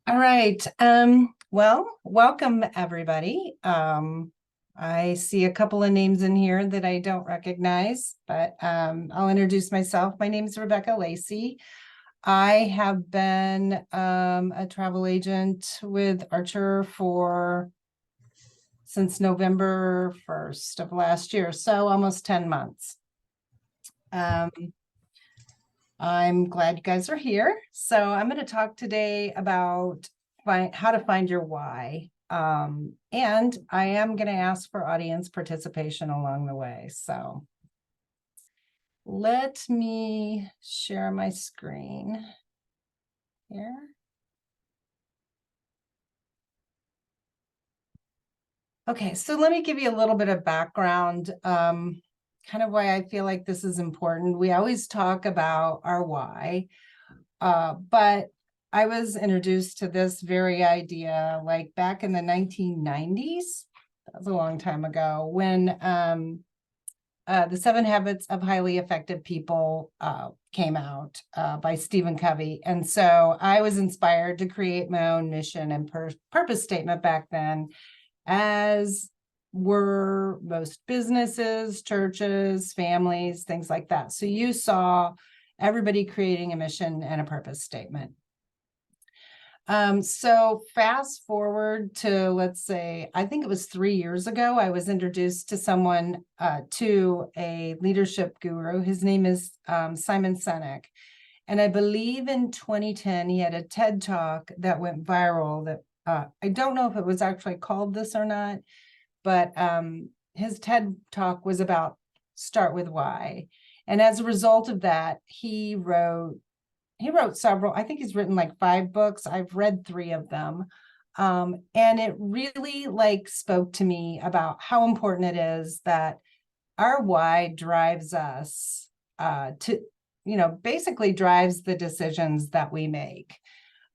All right. Well, welcome everybody. I see a couple of names in here that I don't recognize, but I'll introduce myself. My name is Rebecca Lacey. I have been a travel agent with Archer since November 1st of last year, so almost 10 months. I'm glad you guys are here. So I'm going to talk today about how to find your why. And I am going to ask for audience participation along the way. So let me share my screen here. Okay, so let me give you a little bit of background, kind of why I feel like this is important. We always talk about our why, but I was introduced to this very idea like back in the 1990s. That was a long time ago when the 7 Habits of Highly Effective People came out by Stephen Covey. And so I was inspired to create my own mission and purpose statement back then, as were most businesses, churches, families, things like that. So you saw everybody creating a mission and a purpose statement. So fast forward to, let's say, I think it was 3 years ago, I was introduced to someone, to a leadership guru. His name is Simon Sinek. And I believe in 2010, he had a TED Talk that went viral that I don't know if it was actually called this or not, but his TED Talk was about start with why. And as a result of that, he wrote several. I think he's written like 5 books. I've read 3 of them. And it really spoke to me about how important it is that our why drives us to, basically drives the decisions that we make.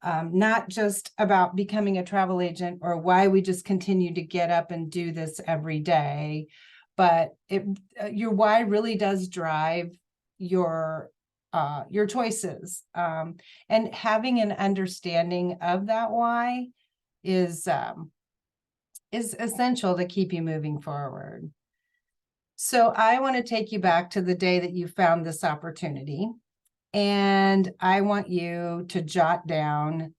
Not just about becoming a travel agent or why we just continue to get up and do this every day, but your why really does drive your choices. And having an understanding of that why is essential to keep you moving forward. So I want to take you back to the day that you found this opportunity. And I want you to jot down,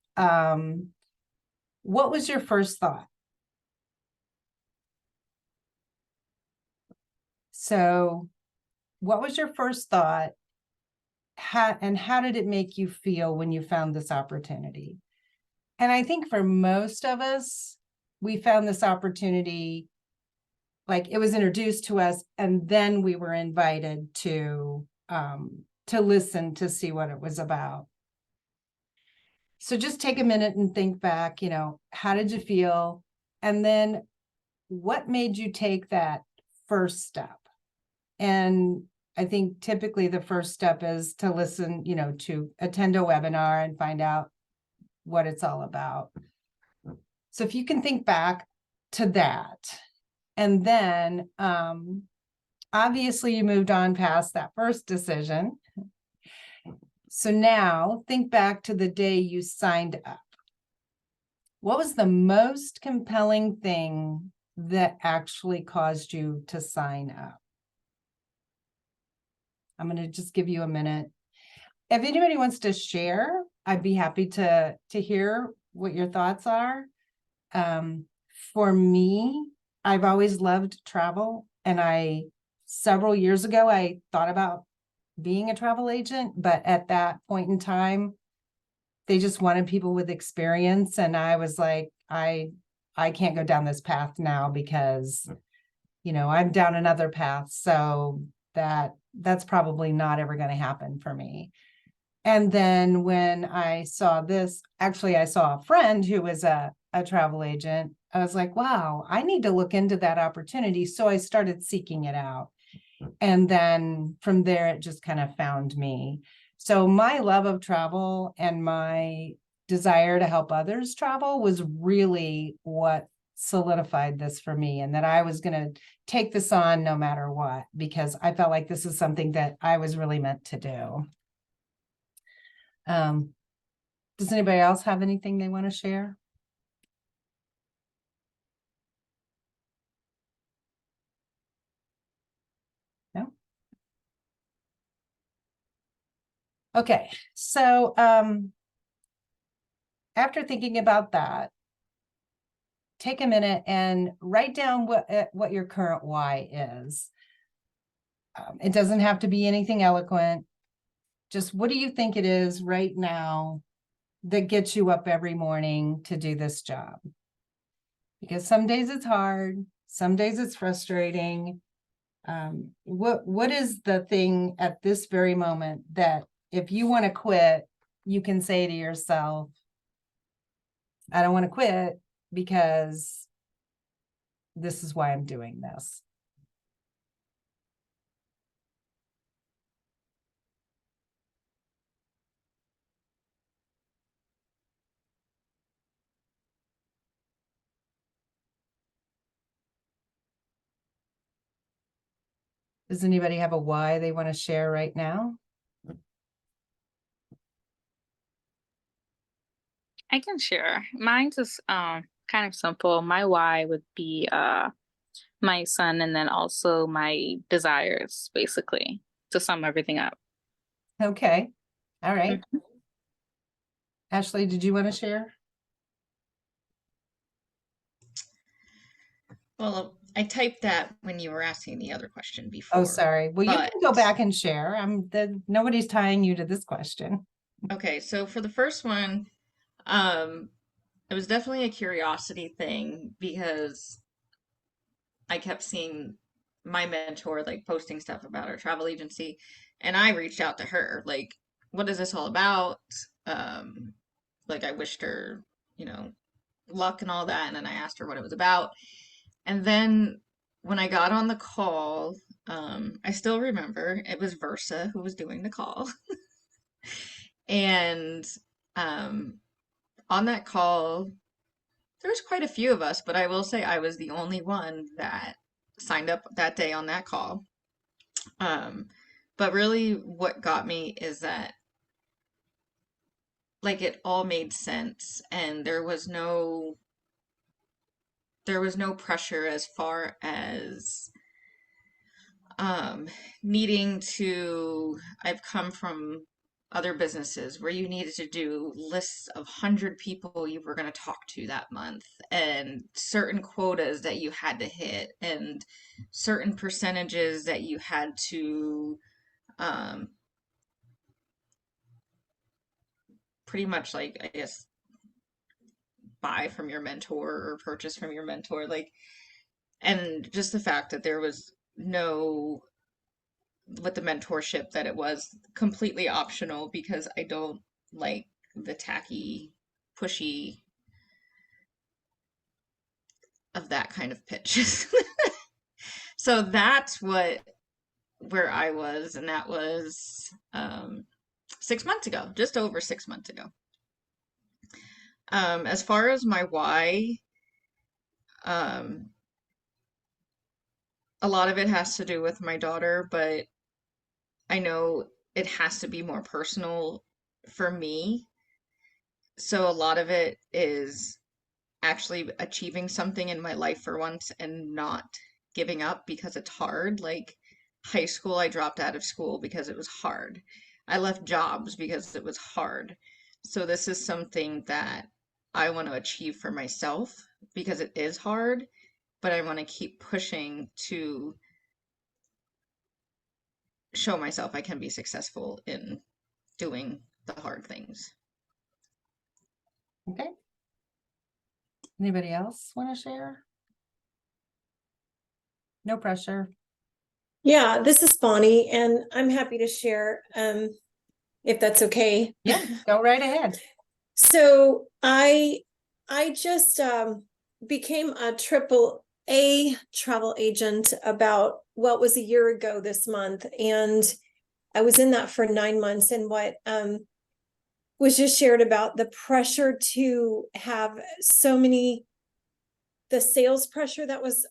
what was your first thought? So what was your first thought? How did it make you feel when you found this opportunity? And I think for most of us, we found this opportunity, like it was introduced to us, and then we were invited to listen to see what it was about. So just take a minute and think back, how did you feel? And then what made you take that first step? And I think typically the first step is to listen, to attend a webinar and find out what it's all about. So if you can think back to that, and then obviously you moved on past that first decision. So now think back to the day you signed up. What was the most compelling thing that actually caused you to sign up? I'm going to just give you a minute. If anybody wants to share, I'd be happy to hear what your thoughts are. For me, I've always loved travel, and several years ago, I thought about being a travel agent, but at that point in time, they just wanted people with experience. And I was like, I can't go down this path now because, I'm down another path. So that's probably not ever going to happen for me. And then when I saw this, actually, I saw a friend who was a travel agent. I was like, wow, I need to look into that opportunity. So I started seeking it out. And then from there, it just kind of found me. So my love of travel and my desire to help others travel was really what solidified this for me, and that I was going to take this on no matter what, because I felt like this is something that I was really meant to do. Does anybody else have anything they want to share? No? Okay, so after thinking about that, take a minute and write down what your current why is. It doesn't have to be anything eloquent. Just what do you think it is right now that gets you up every morning to do this job? Because some days it's hard, some days it's frustrating. What is the thing at this very moment that if you want to quit, you can say to yourself, I don't want to quit because this is why I'm doing this. Does anybody have a why they want to share right now? I can share. Mine's is kind of simple. My why would be my son and then also my desires, basically, to sum everything up. Okay. All right. Mhm. Ashley, did you want to share? Well, I typed that when you were asking the other question Oh, before. sorry. Well, you but- can go back and share. Nobody's tying you to this question. Okay, so for the first one, it was definitely a curiosity thing because I kept seeing my mentor like posting stuff about our travel agency, and I reached out to her, like, what is this all about? Like I wished her, you know, luck and all that, and then I asked her what it was about. And then when I got on the call, I still remember it was Versa who was doing the call. And um, on that call, there was quite a few of us, but I will say I was the only one that signed up that day on that call. But really, what got me is that like it all made sense, and there was no pressure as far as um needing to. I've come from other businesses where you needed to do lists of 100 people you were going to talk to that month and certain quotas that you had to hit and certain percentages that you had to um pretty much, like, I guess, buy from your mentor or purchase from your mentor, like. And just the fact that there was no, with the mentorship, that it was completely optional because I don't like the tacky, pushy of that kind of pitches. So that's where I was, and that was 6 months ago, just over 6 months ago. As far as my why, um, a lot of it has to do with my daughter, but I know it has to be more personal for me. So a lot of it is actually achieving something in my life for once and not giving up because it's hard. Like high school, I dropped out of school because it was hard. I left jobs because it was hard. So this is something that I want to achieve for myself because it is hard, but I want to keep pushing to show myself I can be successful in doing the hard things. Okay. Anybody else want to share? No pressure. Yeah, this is Bonnie, and I'm happy to share, if that's okay. Yeah, go right ahead. So I just became a AAA travel agent about what was a year ago this month, and I was in that for 9 months. And what was just shared about the pressure to have so many, the sales pressure that was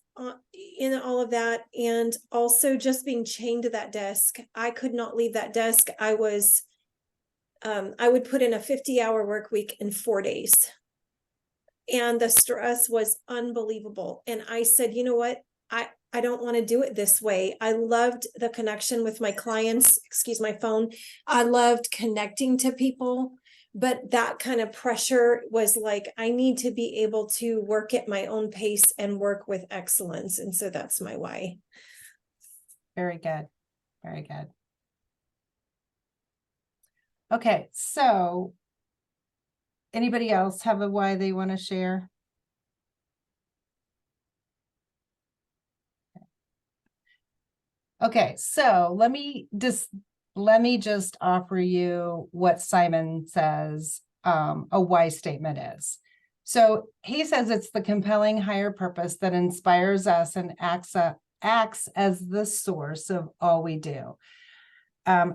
in all of that, and also just being chained to that desk. I could not leave that desk. I was I would put in a 50-hour work week in 4 days. And the stress was unbelievable. And I said, you know what? I don't want to do it this way. I loved the connection with my clients, excuse my phone. I loved connecting to people, but that kind of pressure was like, I need to be able to work at my own pace and work with excellence. And so that's my why. Very good. Very good. Okay, so anybody else have a why they want to share? Okay, so let me just offer you what Simon says a why statement is. So he says it's the compelling higher purpose that inspires us and acts as the source of all we do.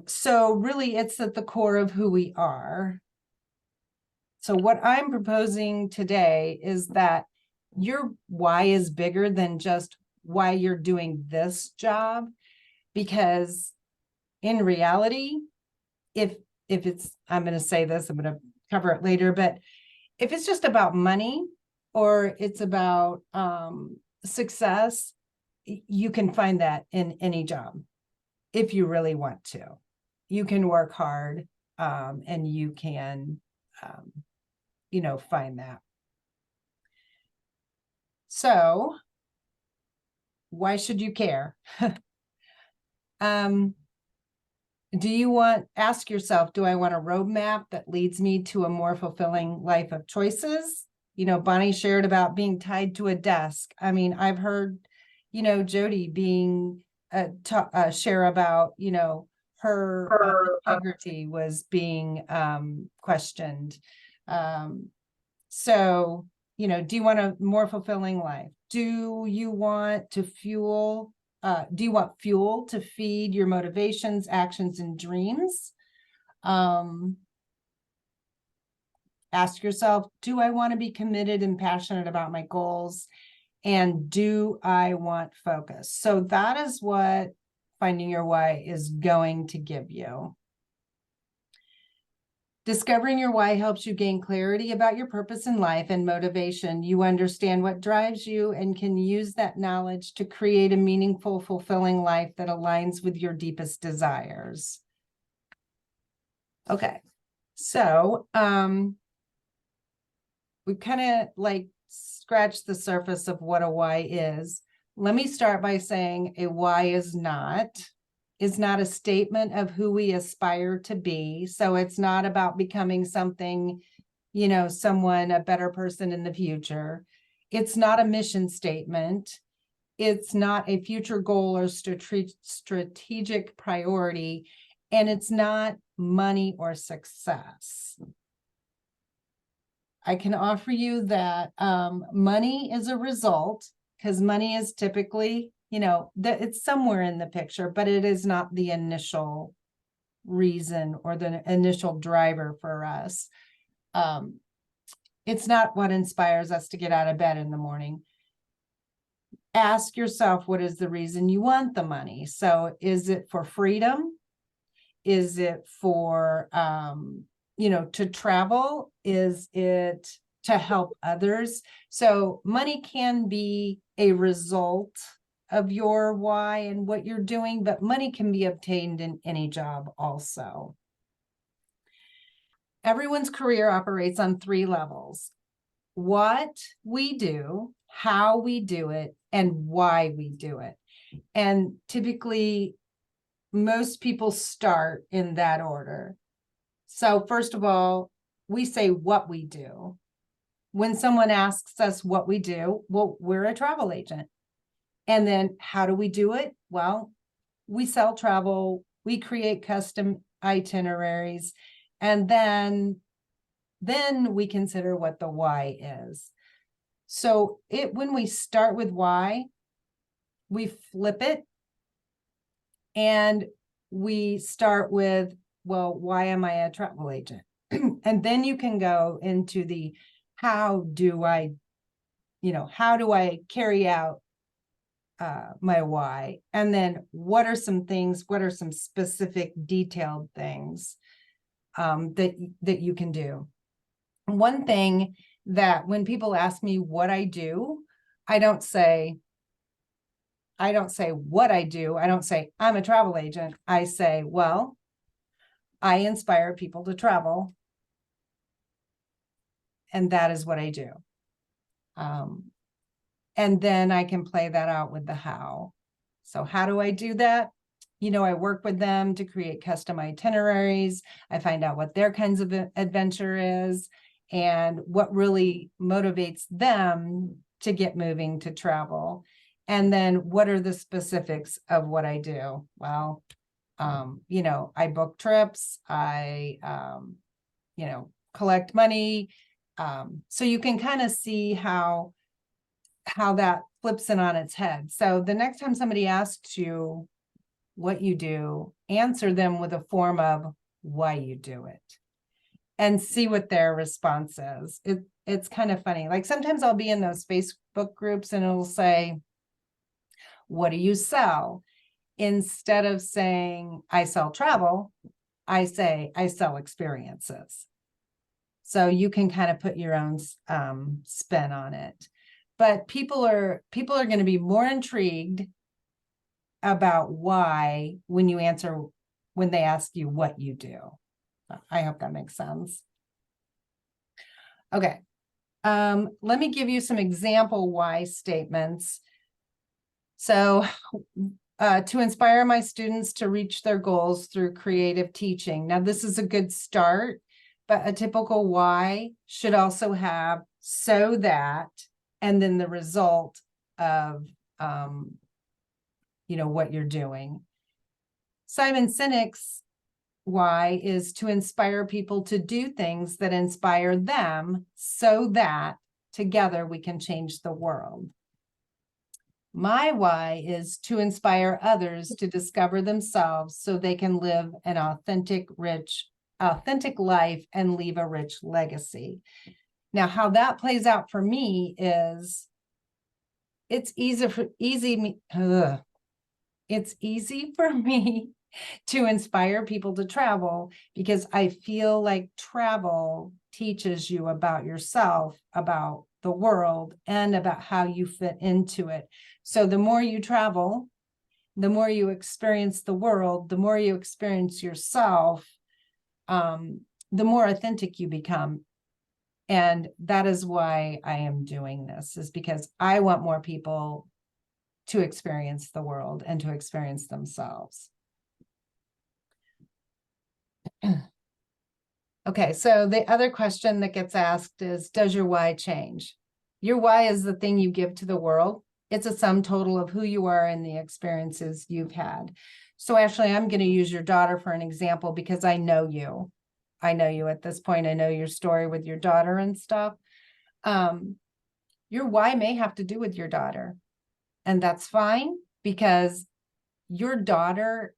So really it's at the core of who we are. So what I'm proposing today is that your why is bigger than just why you're doing this job, because in reality, if it's, I'm going to say this, I'm going to cover it later, but if it's just about money or it's about success, you can find that in any job if you really want to. You can work hard and you can, find that. So why should you care? Ask yourself, do I want a roadmap that leads me to a more fulfilling life of choices? Bonnie shared about being tied to a desk. I mean, I've heard, Jody being share about, her integrity was being questioned. So, do you want a more fulfilling life? Do you want fuel to feed your motivations, actions, and dreams? Ask yourself, do I want to be committed and passionate about my goals? And do I want focus? So that is what finding your why is going to give you. Discovering your why helps you gain clarity about your purpose in life and motivation. You understand what drives you and can use that knowledge to create a meaningful, fulfilling life that aligns with your deepest desires. Okay, so we kind of like scratched the surface of what a why is. Let me start by saying a why is not a statement of who we aspire to be. So it's not about becoming something, someone, a better person in the future. It's not a mission statement. It's not a future goal or strategic priority. And it's not money or success. I can offer you that money is a result, because money is typically, it's somewhere in the picture, but it is not the initial reason or the initial driver for us. It's not what inspires us to get out of bed in the morning. Ask yourself, what is the reason you want the money? So is it for freedom? Is it for, to travel? Is it to help others? So money can be a result of your why and what you're doing, but money can be obtained in any job also. Everyone's career operates on 3 levels: what we do, how we do it, and why we do it. And typically, most people start in that order. So first of all, we say what we do. When someone asks us what we do, well, we're a travel agent. And then how do we do it? Well, we sell travel, we create custom itineraries, and then we consider what the why is. So when we start with why, we flip it and we start with, well, why am I a travel agent? And then you can go into the how do I carry out my why? And then what are some specific detailed things that you can do. One thing that when people ask me what I do, I don't say what I do. I don't say I'm a travel agent. I say, well, I inspire people to travel. And that is what I do. And then I can play that out with the how. So how do I do that? I work with them to create custom itineraries. I find out what their kinds of adventure is and what really motivates them to get moving to travel. And then what are the specifics of what I do? Well, I book trips, I, collect money. So you can kind of see how that flips it on its head. So the next time somebody asks you what you do, answer them with a form of why you do it and see what their response is. It's kind of funny. Like sometimes I'll be in those Facebook groups and it'll say, what do you sell? Instead of saying I sell travel, I say I sell experiences. So you can kind of put your own spin on it. But people are going to be more intrigued about why when they ask you what you do. I hope that makes sense. Okay. Let me give you some example why statements. So to inspire my students to reach their goals through creative teaching. Now, this is a good start, but a typical why should also have so that, and then the result of, what you're doing. Simon Sinek's why is to inspire people to do things that inspire them so that together we can change the world. My why is to inspire others to discover themselves so they can live an authentic life and leave a rich legacy. Now, how that plays out for me is it's easy for me to inspire people to travel because I feel like travel teaches you about yourself, about the world, and about how you fit into it. So the more you travel, the more you experience the world, the more you experience yourself, the more authentic you become. And that is why I am doing this, is because I want more people to experience the world and to experience themselves. Okay, so the other question that gets asked is, does your why change? Your why is the thing you give to the world. It's a sum total of who you are and the experiences you've had. So actually, I'm going to use your daughter for an example because I know you. I know you at this point. I know your story with your daughter and stuff. Your why may have to do with your daughter. And that's fine because your daughter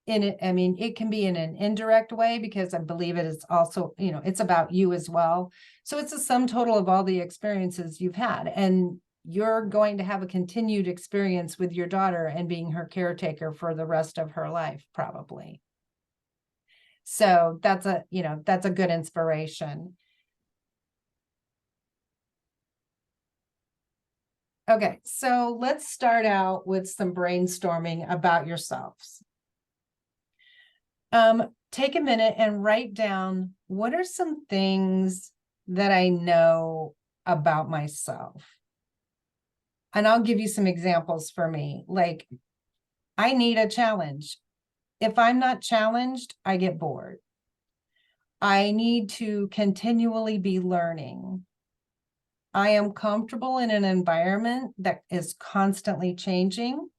it can be in an indirect way because I believe it is also, it's about you as well. So it's a sum total of all the experiences you've had. And you're going to have a continued experience with your daughter and being her caretaker for the rest of her life, probably. So that's a good inspiration. Okay, so let's start out with some brainstorming about yourselves. Take a minute and write down, what are some things that I know about myself? And I'll give you some examples for me. Like, I need a challenge. If I'm not challenged, I get bored. I need to continually be learning. I am comfortable in an environment that is constantly changing.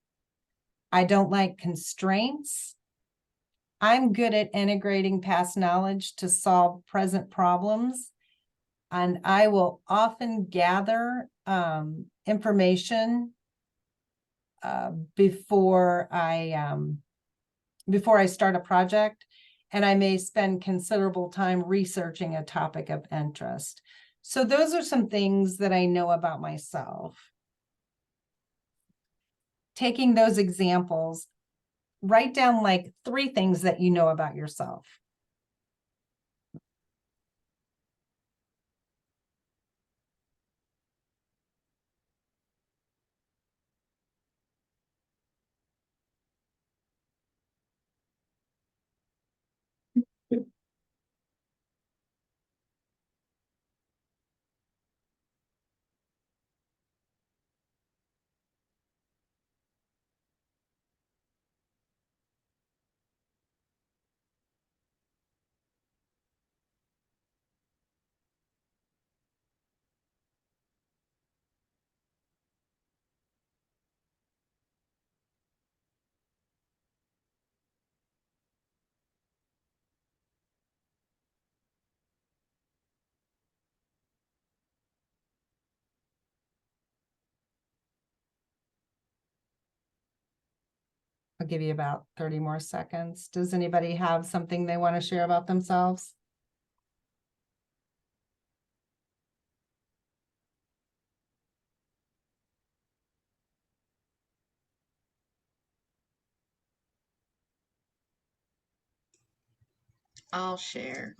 I don't like constraints. I'm good at integrating past knowledge to solve present problems. And I will often gather information before I start a project, and I may spend considerable time researching a topic of interest. So those are some things that I know about myself. Taking those examples, write down like 3 things that you know about yourself. give you about 30 more seconds. Does anybody have something they want to share about themselves? I'll share.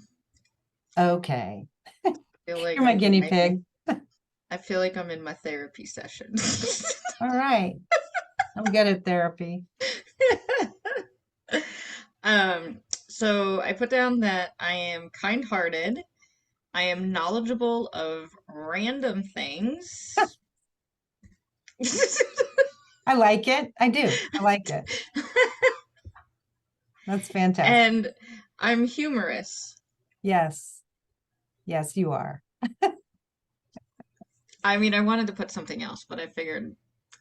Okay, I feel like you're my I'm in guinea pig. I feel like I'm in my therapy session. All right, I'm good at therapy. So I put down that I am kind-hearted. I am knowledgeable of random things. I like it. I do. I like it. That's fantastic. And I'm humorous. Yes. Yes, you are. I mean, I wanted to put something else, but I figured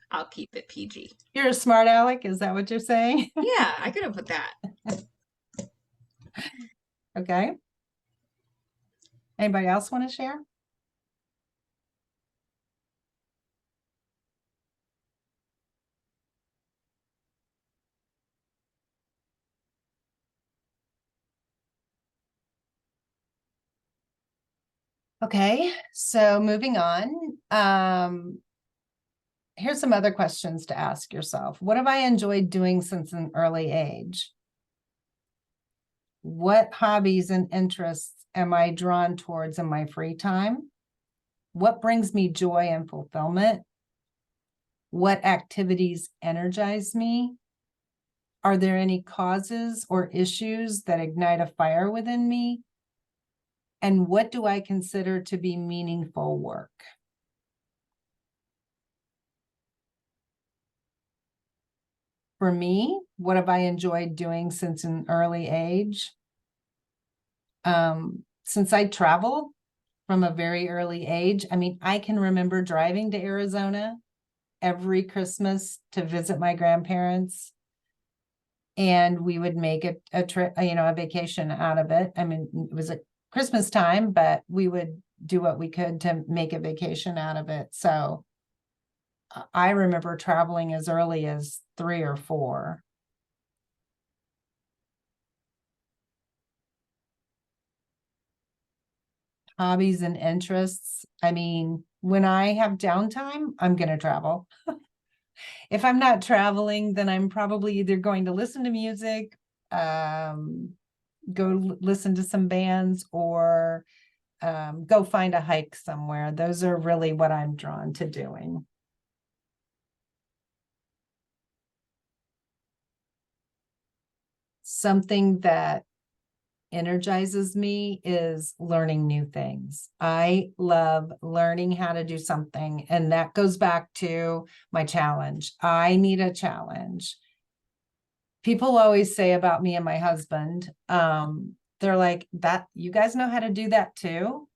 I'll keep it PG. You're a smart aleck. Is that what you're saying? Yeah, I could have put that. Okay. Anybody else want to share? Okay, so moving on. Here's some other questions to ask yourself. What have I enjoyed doing since an early age? What hobbies and interests am I drawn towards in my free time? What brings me joy and fulfillment? What activities energize me? Are there any causes or issues that ignite a fire within me? And what do I consider to be meaningful work? For me, what have I enjoyed doing since an early age? Since I traveled from a very early age, I mean, I can remember driving to Arizona every Christmas to visit my grandparents. And we would make a trip, a vacation out of it. I mean, it was a Christmas time, but we would do what we could to make a vacation out of it. So I remember traveling as early as 3 or 4. Hobbies and interests. I mean, when I have downtime, I'm going to travel. If I'm not traveling, then I'm probably either going to listen to music, listen to some bands, or go find a hike somewhere. Those are really what I'm drawn to doing. Something that energizes me is learning new things. I love learning how to do something, and that goes back to my challenge. I need a challenge. People always say about me and my husband, they're like, that you guys know how to do that too.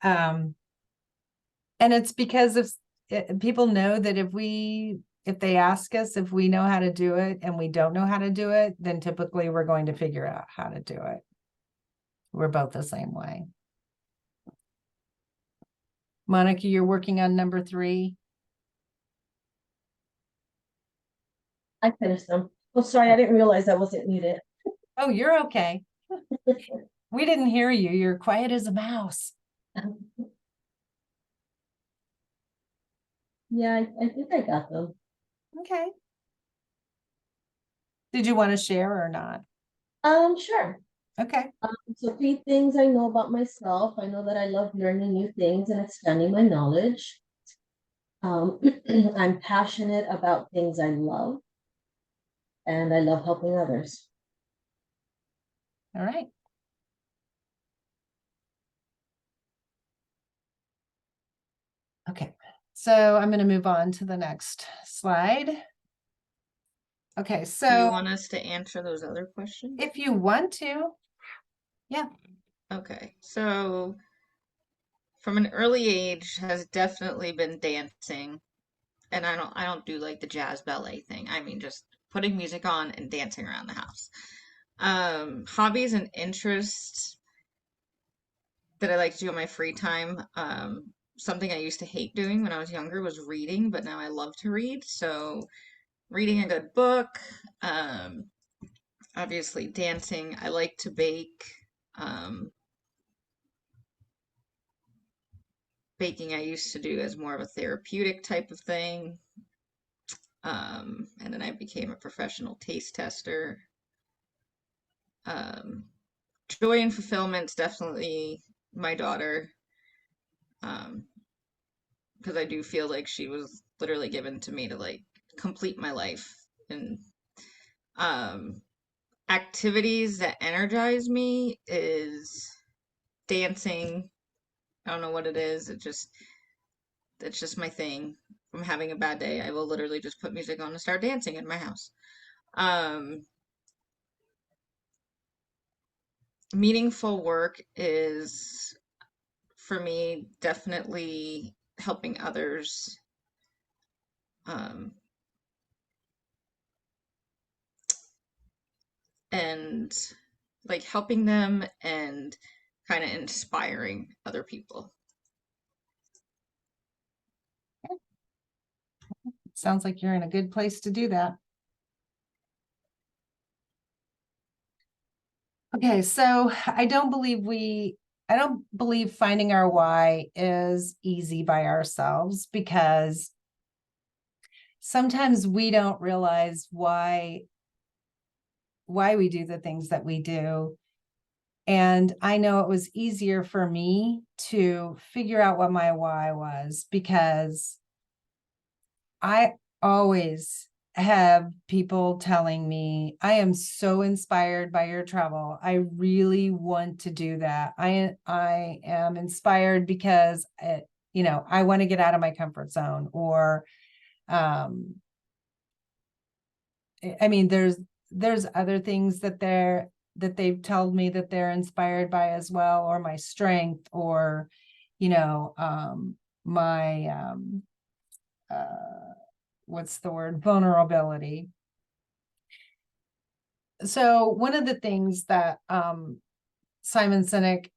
And it's because of people know that if they ask us if we know how to do it and we don't know how to do it, then typically we're going to figure out how to do it. We're both the same way. Monica, you're working on number 3. I finished them. Oh, sorry, I didn't realize I wasn't muted. Oh, you're okay. We didn't hear you. You're quiet as a mouse. Yeah, I think I got them. Okay. Did you want to share or not? Sure. Okay. So 3 things I know about myself. I know that I love learning new things and expanding my knowledge. I'm passionate about things I love, and I love helping others. All right. Okay. So I'm going to move on to the next slide. Okay. Do you So want us to answer those other questions? if you want to, yeah. Okay, so from an early age has definitely been dancing. And I don't do like the jazz ballet thing. I mean just putting music on and dancing around the house. Hobbies and interests that I like to do in my free time. Something I used to hate doing when I was younger was reading, but now I love to read. So reading a good book, obviously dancing. I like to bake. Um, Baking I used to do as more of a therapeutic type of thing. And then I became a professional taste tester. Um, Joy and fulfillment's definitely my daughter. Because I do feel like she was literally given to me to like complete my life. And um, activities that energize me is dancing. I don't know what it is. It's just my thing. If I'm having a bad day, I will literally just put music on and start dancing in my house. Um, Meaningful work is for me definitely helping others. Um, and like helping them and kind of inspiring other people. Sounds like you're in a good place to do that. Okay, so I don't believe finding our why is easy by ourselves, because sometimes we don't realize why we do the things that we do. And I know it was easier for me to figure out what my why was, because I always have people telling me, I am so inspired by your travel. I really want to do that. I am inspired because I want to get out of my comfort zone. Or I mean, there's other things that they've told me that they're inspired by as well, or my strength, or my what's the word, vulnerability. So one of the things that Simon Sinek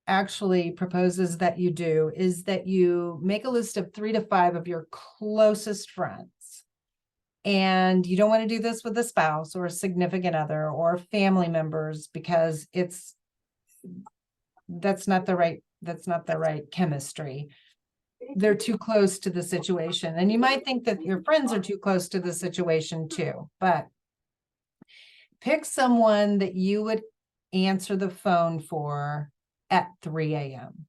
actually proposes that you do is that you make a list of 3 to 5 of your closest friends. And you don't want to do this with a spouse or a significant other or family members, because that's not the right chemistry. They're too close to the situation. And you might think that your friends are too close to the situation too, but pick someone that you would answer the phone for at 3 a.m.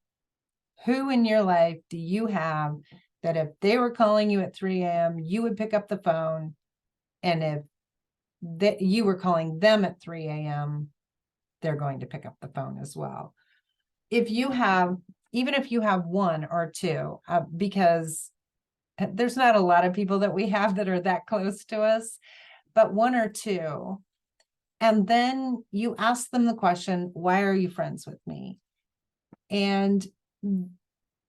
Who in your life do you have that if they were calling you at 3 a.m., you would pick up the phone? And if you were calling them at 3 a.m., they're going to pick up the phone as well. Even if you have 1 or 2, because there's not a lot of people that we have that are that close to us, but 1 or 2. And then you ask them the question, why are you friends with me? And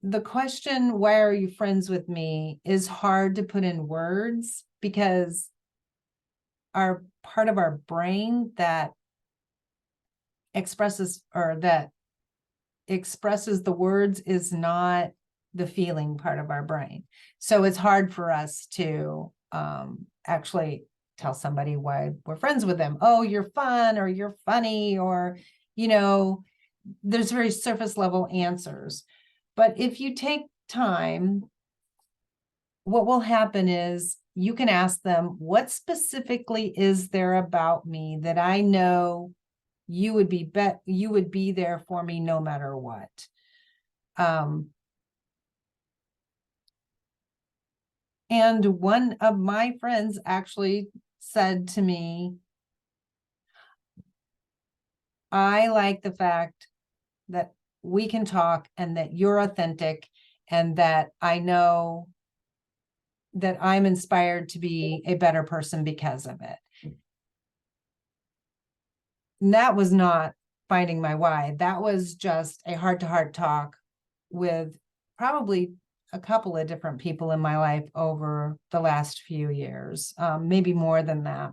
the question, why are you friends with me, is hard to put in words, because our part of our brain that expresses the words is not the feeling part of our brain. So it's hard for us to actually tell somebody why we're friends with them. Oh, you're fun, or you're funny, or, there's very surface level answers. But if you take time, what will happen is you can ask them, what specifically is there about me that I know you would be there for me no matter what? And one of my friends actually said to me, I like the fact that we can talk and that you're authentic, and that I know that I'm inspired to be a better person because of it. And that was not finding my why. That was just a heart-to-heart talk with probably a couple of different people in my life over the last few years, maybe more than that.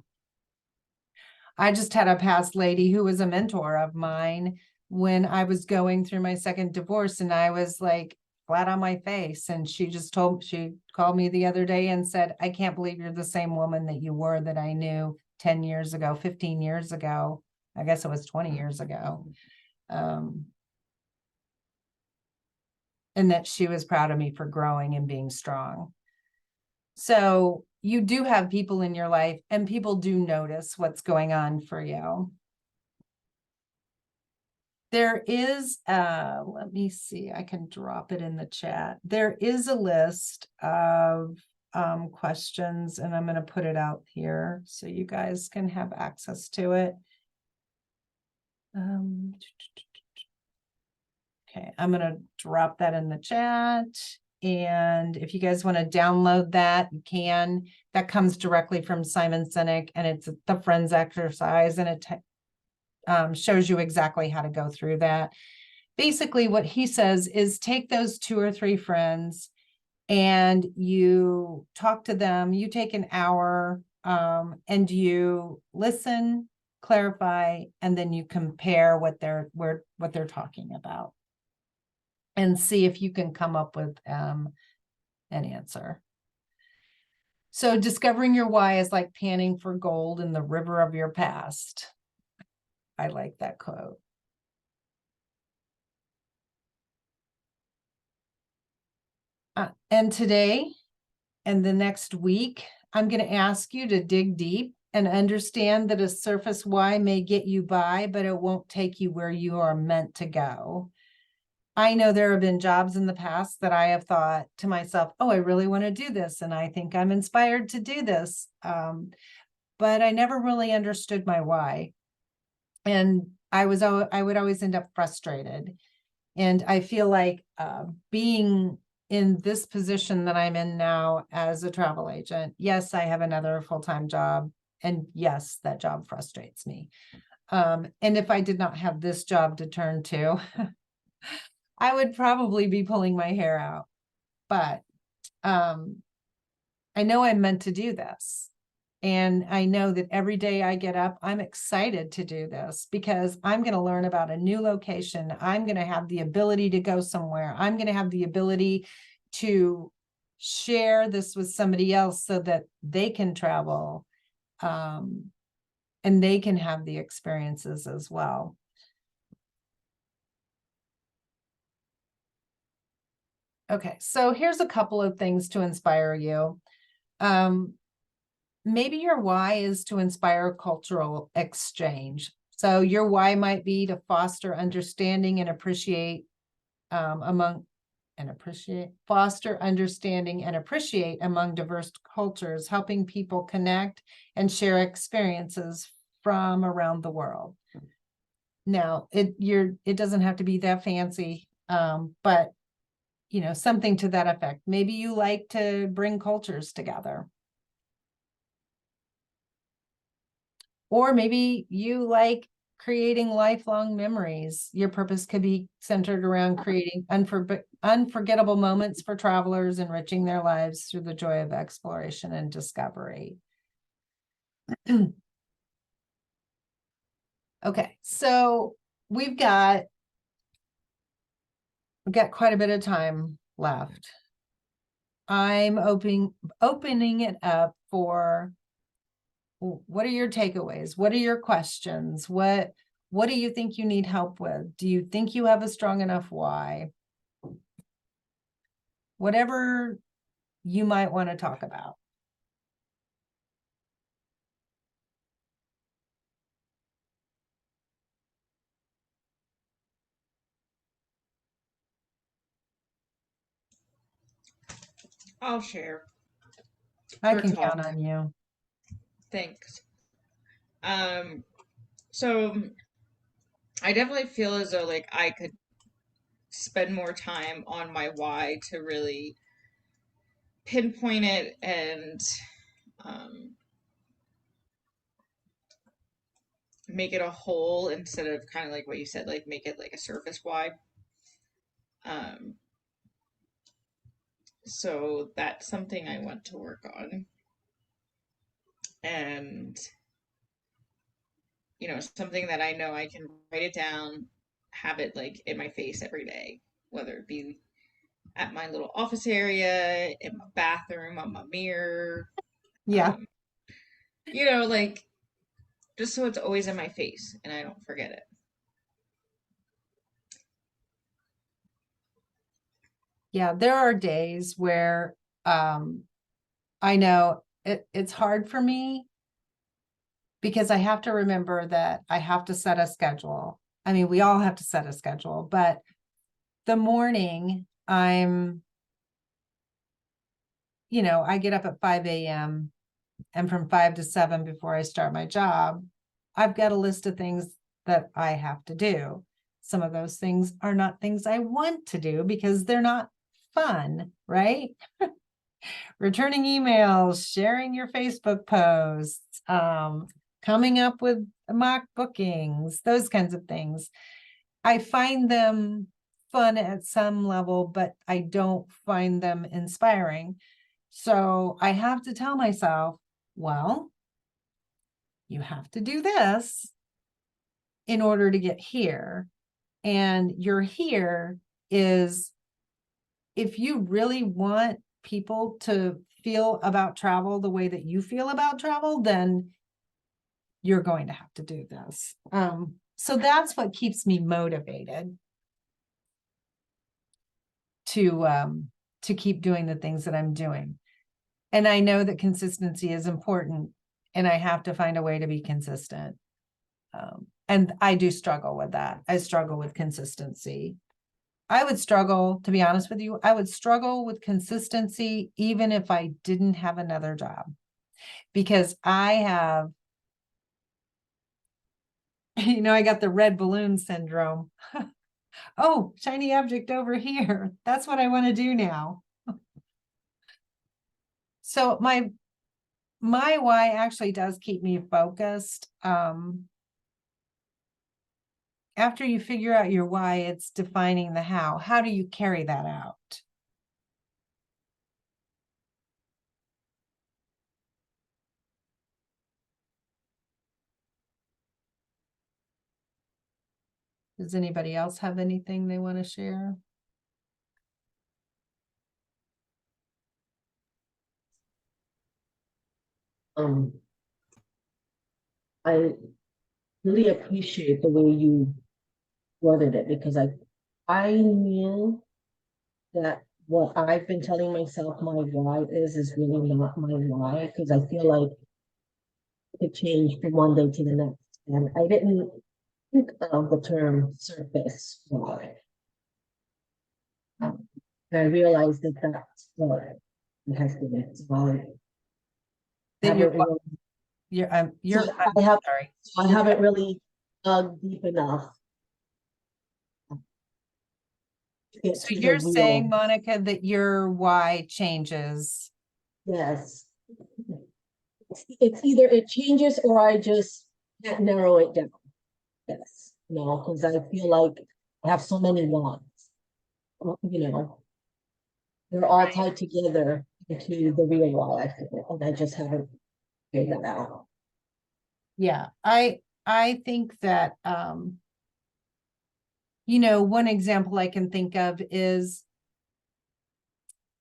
I just had a past lady who was a mentor of mine when I was going through my second divorce, and I was like, flat on my face. And she called me the other day and said, I can't believe you're the same woman that you were that I knew 10 years ago, 15 years ago. I guess it was 20 years ago. And that she was proud of me for growing and being strong. So you do have people in your life, and people do notice what's going on for you. There is, let me see, I can drop it in the chat. There is a list of questions, and I'm going to put it out here so you guys can have access to it. Okay, I'm going to drop that in the chat. And if you guys want to download that, you can. That comes directly from Simon Sinek, and it's the Friends exercise, and it shows you exactly how to go through that. Basically, what he says is take those 2 or 3 friends and you talk to them. You take an hour and you listen, clarify, and then you compare what they're talking about, and see if you can come up with an answer. So discovering your why is like panning for gold in the river of your past. I like that quote. And today and the next week, I'm going to ask you to dig deep and understand that a surface why may get you by, but it won't take you where you are meant to go. I know there have been jobs in the past that I have thought to myself, oh, I really want to do this, and I think I'm inspired to do this. But I never really understood my why. And I would always end up frustrated. And I feel like being in this position that I'm in now as a travel agent, yes, I have another full-time job. And yes, that job frustrates me. And if I did not have this job to turn to, I would probably be pulling my hair out. But I know I'm meant to do this. And I know that every day I get up, I'm excited to do this because I'm going to learn about a new location. I'm going to have the ability to go somewhere. I'm going to have the ability to share this with somebody else so that they can travel and they can have the experiences as well. Okay, so here's a couple of things to inspire you. Maybe your why is to inspire cultural exchange. So your why might be to foster understanding and foster understanding and appreciate among diverse cultures, helping people connect and share experiences from around the world. Now, it doesn't have to be that fancy, but something to that effect. Maybe you like to bring cultures together. Or maybe you like creating lifelong memories. Your purpose could be centered around creating unforgettable moments for travelers, enriching their lives through the joy of exploration and discovery. Okay, so we've got quite a bit of time left. I'm opening it up for what are your takeaways? What are your questions? What do you think you need help with? Do you think you have a strong enough why? Whatever you might want to talk about. I'll share. I Or can talk. count on you. Thanks. So I definitely feel as though like I could spend more time on my why to really pinpoint it and make it a whole instead of kind of like what you said, like make it like a surface why. So that's something I want to work on. And something that I know I can write it down, have it like in my face every day, whether it be at my little office area, in my bathroom, on my mirror. Yeah. Um, like just so it's always in my face and I don't forget it. Yeah, there are days where I know it's hard for me because I have to remember that I have to set a schedule. I mean, we all have to set a schedule, but the morning I get up at 5 a.m. and from 5 to 7 before I start my job, I've got a list of things that I have to do. Some of those things are not things I want to do because they're not fun, right? Returning emails, sharing your Facebook posts, coming up with mock bookings, those kinds of things. I find them fun at some level, but I don't find them inspiring. So I have to tell myself, well, you have to do this in order to get here. And your here is if you really want people to feel about travel the way that you feel about travel, then you're going to have to do this. So that's what keeps me motivated to keep doing the things that I'm doing. And I know that consistency is important and I have to find a way to be consistent. And I do struggle with that. I struggle with consistency. I would struggle, to be honest with you, I would struggle with consistency even if I didn't have another job. Because I have, I got the red balloon syndrome. Oh, shiny object over here. That's what I want to do now. So my why actually does keep me focused. After you figure out your why, it's defining the how. How do you carry that out? Does anybody else have anything they want to share? Um, I really appreciate the way you worded it because I knew that what I've been telling myself my why is really not my why because I feel like it could change from one day to the next. And I didn't think of the term surface why. And I realized that that's what it has been. So That haven't really, you're so I'm sorry. I haven't really dug deep enough to get So to the you're saying, real. Monica, that your why changes. Yes. It's either it changes or I just can't narrow it down. Yes, no, because I feel like I have so many wants. They're all tied together into the real why I feel, and I just haven't figured that out. Yeah, I think that one example I can think of is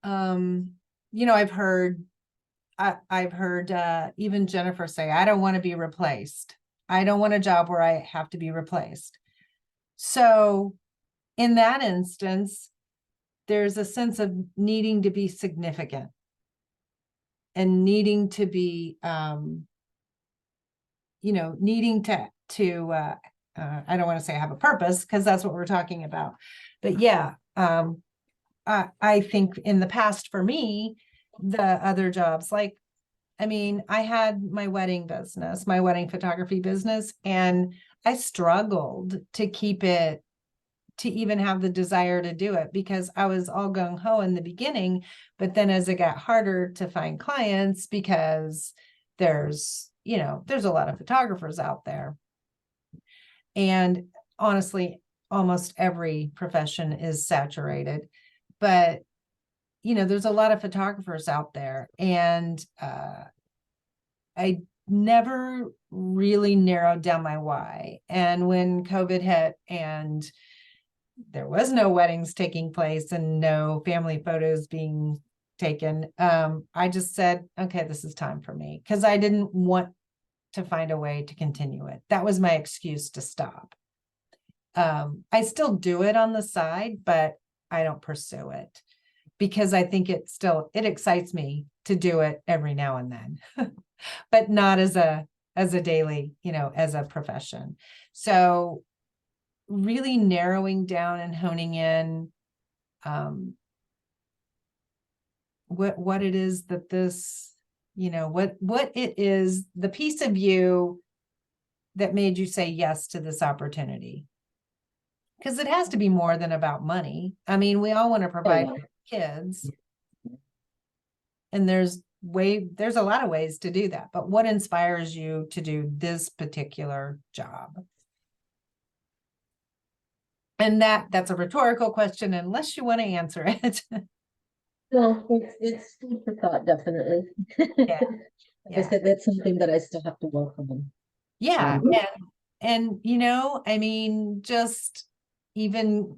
I've heard even Jennifer say, I don't want to be replaced. I don't want a job where I have to be replaced. So in that instance, there's a sense of needing to be significant and needing to be, needing to I don't want to say have a purpose because that's what we're talking about. But yeah, I think in the past for me, the other jobs, like, I mean, I had my wedding business, my wedding photography business, and I struggled to keep it, to even have the desire to do it because I was all gung ho in the beginning. But then as it got harder to find clients, because there's a lot of photographers out there. And honestly, almost every profession is saturated. But there's a lot of photographers out there, and I never really narrowed down my why. And when COVID hit and there was no weddings taking place and no family photos being taken. I just said, okay, this is time for me, because I didn't want to find a way to continue it. That was my excuse to stop. I still do it on the side, but I don't pursue it because I think it excites me to do it every now and then, but not as a daily, as a profession. So really narrowing down and honing in, what it is that this, what it is, the piece of you that made you say yes to this opportunity. Because it has to be more than about money. I mean, we all want to provide for kids. And there's a lot of ways to do that. But what inspires you to do this particular job? And that's a rhetorical question, unless you want to answer it. No, it's food for thought, definitely. Yeah. Like I said, that's something that I still have to work on. Yeah. And I mean, just even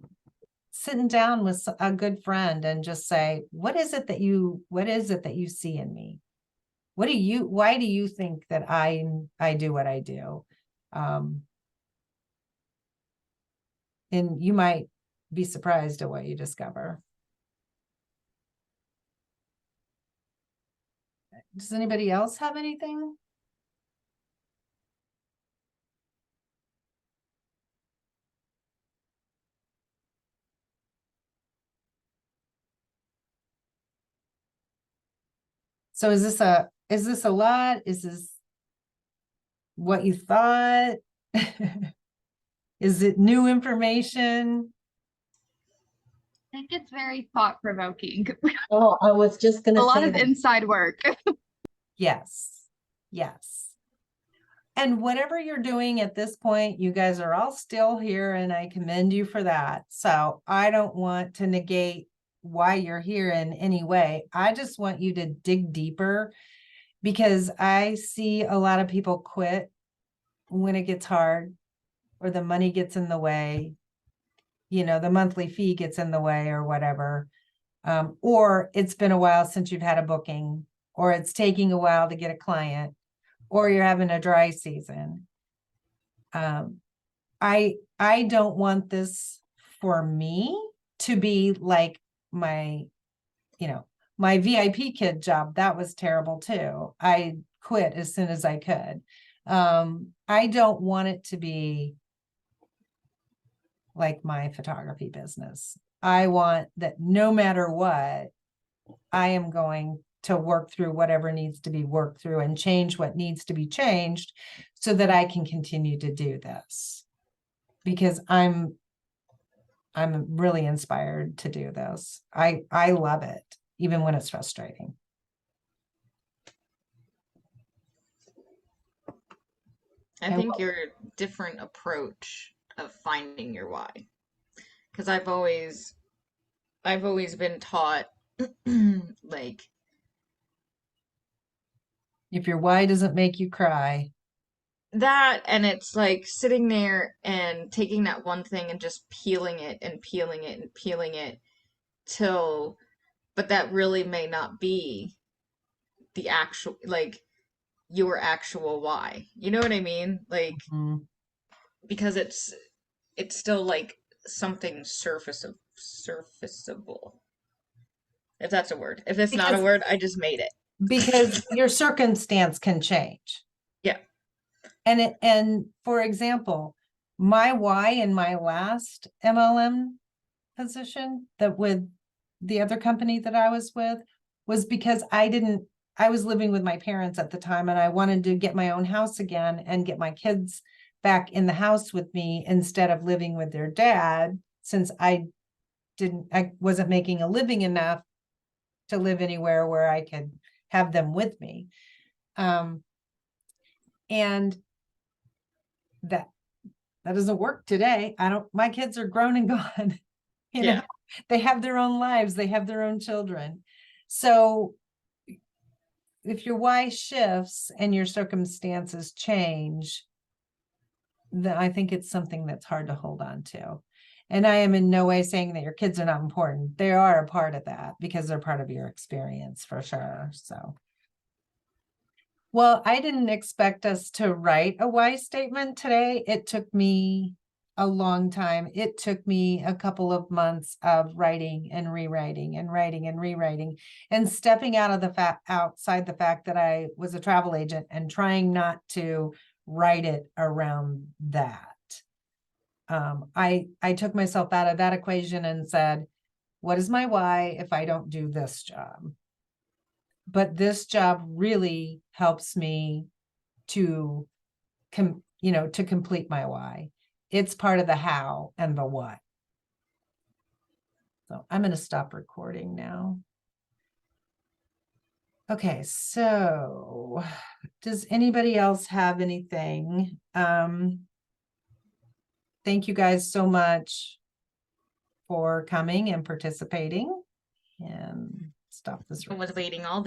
sitting down with a good friend and just say, what is it that you see in me? Why do you think that I do what I do? And you might be surprised at what you discover. Does anybody else have anything? So is this a lot? Is this what you thought? Is it new information? I think it's very thought provoking. Oh, I was just A gonna lot say of that. inside work. Yes. Yes. And whatever you're doing at this point, you guys are all still here and I commend you for that. So I don't want to negate why you're here in any way. I just want you to dig deeper, because I see a lot of people quit when it gets hard or the money gets in the way, the monthly fee gets in the way or whatever. Or it's been a while since you've had a booking, or it's taking a while to get a client, or you're having a dry season. I don't want this for me to be like my VIP kid job. That was terrible too. I quit as soon as I could. I don't want it to be like my photography business. I want that no matter what, I am going to work through whatever needs to be worked through and change what needs to be changed so that I can continue to do this, because I'm really inspired to do this. I love it, even when it's frustrating. I think your different approach of finding your why. Because I've always been taught like, If your why doesn't make you cry. that, and it's like sitting there and taking that one thing and just peeling it and peeling it and peeling it till, but that really may not be the actual, like, your actual why. You know what I mean? Like, because it's still like something surfaceable. If that's a word. If it's not a Because- word, I just made it. Because your circumstance can change. Yeah. And for example, my why in my last MLM position, that with the other company that I was with, was because I was living with my parents at the time and I wanted to get my own house again and get my kids back in the house with me instead of living with their dad, since I wasn't making a living enough to live anywhere where I could have them with me. And that doesn't work today. My kids are grown and gone. Yeah. They have their own lives, they have their own children. So if your why shifts and your circumstances change, then I think it's something that's hard to hold on to. And I am in no way saying that your kids are not important. They are a part of that because they're part of your experience for sure. So. Well, I didn't expect us to write a why statement today. It took me a long time. It took me a couple of months of writing and rewriting and writing and rewriting and stepping out of the outside the fact that I was a travel agent and trying not to write it around that. I took myself out of that equation and said, what is my why if I don't do this job? But this job really helps me to to complete my why. It's part of the how and the what. So I'm going to stop recording now. Okay, so does anybody else have anything? Thank you guys so much for coming and participating, and stop this. I was waiting all